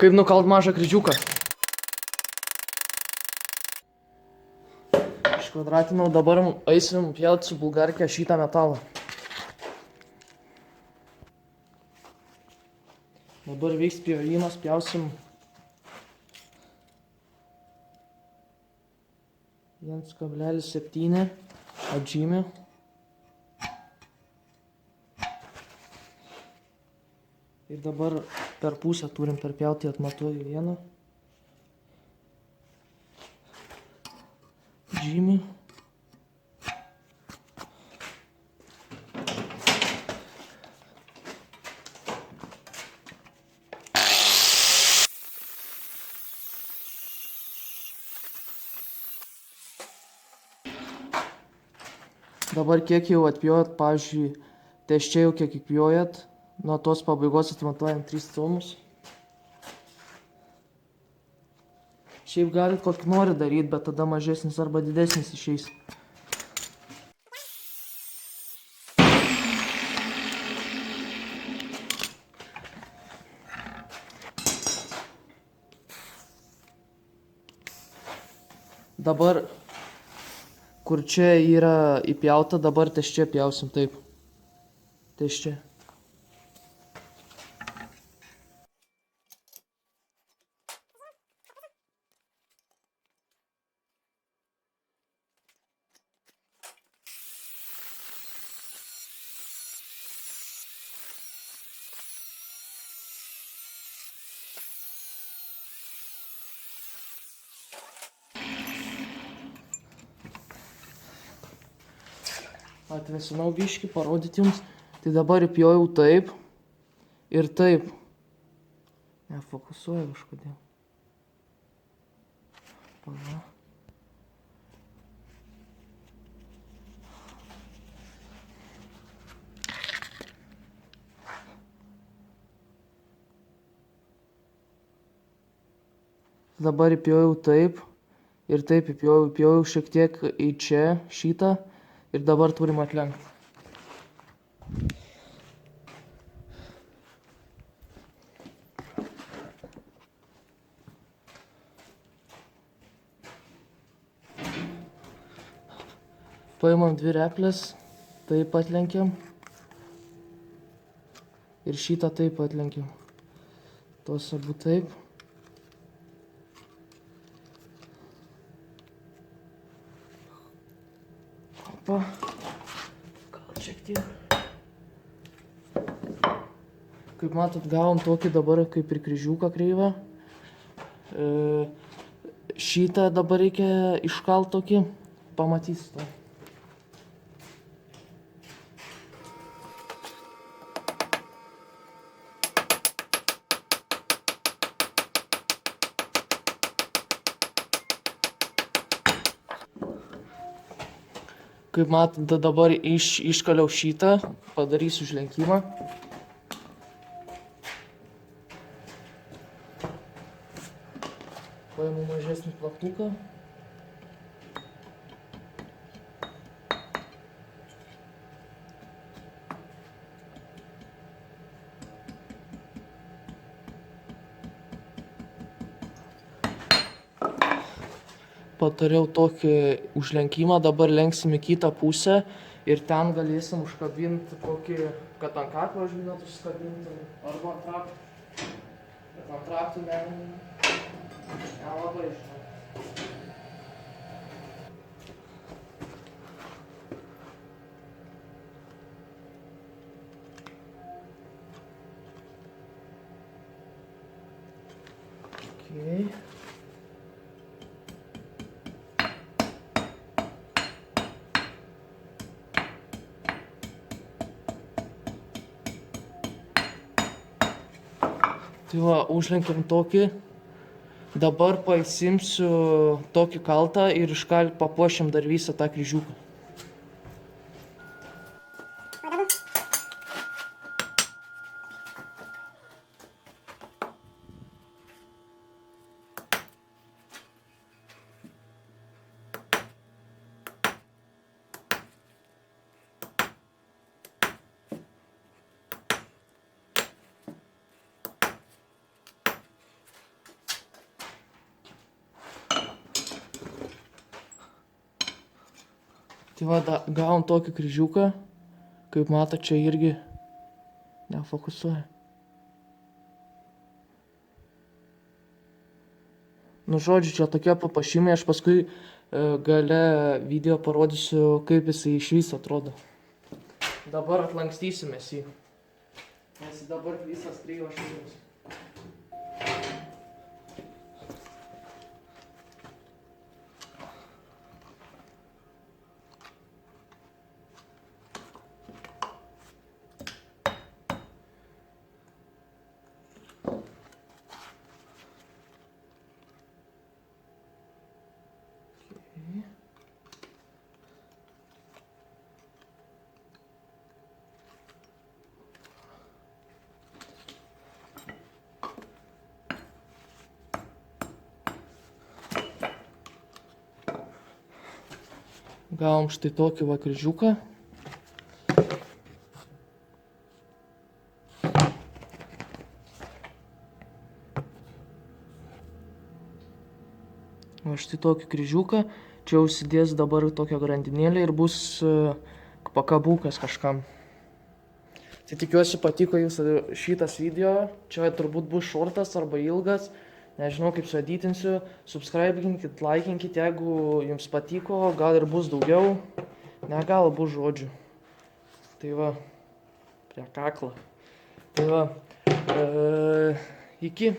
Kaip nukalt mažą kryžiuką. Iškvadratinau, dabar eisim pjaut su bulgarke šitą metalą. Dabar vyks pjovimas, pjausim 1,7 atžymį. Ir dabar per pusę turim perpjauti, atmatuoju vieną žymį. Dabar kiek jau atpjojat, pavyzdžiui, čia jau kiek įpjojat, nuo tos pabaigos atmatuojam 3 colmus. Šiaip galit kokį nori daryti, bet tada mažesnis arba didesnis išeis. Dabar, kur čia yra įpjauta, dabar čia pjausim taip. Čia. Atvesinau biškį, parodyti jums. Tai dabar įpjojau taip ir taip. Nefokusuoju kažkodėl. Pala. Dabar įpjojau taip ir taip įpjojau šiek tiek į čia šitą. Ir dabar turim atlenkti. Paimam 2 replės, taip atlenkiam. Ir šitą taip atlenkiam. Tos abu taip. Opa. Gal šiek tiek. Kaip matot, gavom tokį dabar kaip ir kryžiuką kreivą. Šitą dabar reikia iškalt tokį. Pamatysit to. Kaip matot, dabar iškaliau šitą, padarysiu užlenkimą. Paimu mažesnį plaktuką. Padariau tokį užlenkimą, dabar lenksim į kitą pusę ir ten galėsim užkabinti kokį, kad ant kaklo žinot užkabinti, arba ant raktų. Bet ant raktų nelabai žinau. Okay. Tai va, užlenkiam tokį. Dabar pasimsiu tokį kaltą ir iškart papuošiam dar visą tą kryžiuką. Tai va, gavom tokį kryžiuką, kaip mato, čia irgi nefokusuoja. Nu, žodžiu, čia tokie papuošimai, aš paskui gale video parodysiu, kaip jisai iš viso atrodo. Dabar atlankstysimės jį. Nes dabar visas kryžius šūdus. Gavom štai tokį va kryžiuką. Va štai tokį kryžiuką. Čia užsidės dabar tokią grandinėlę ir bus pakabukas kažkam. Tai tikiuosi patiko jūsų šitas video. Čia turbūt bus šortas arba ilgas. Nežinau, kaip sueditinsiu. Subscribinkit, laikinkit, jeigu jums patiko. Gal ir bus daugiau. Ne, gal bus žodžių. Tai va, prie kaklo. Tai va, iki.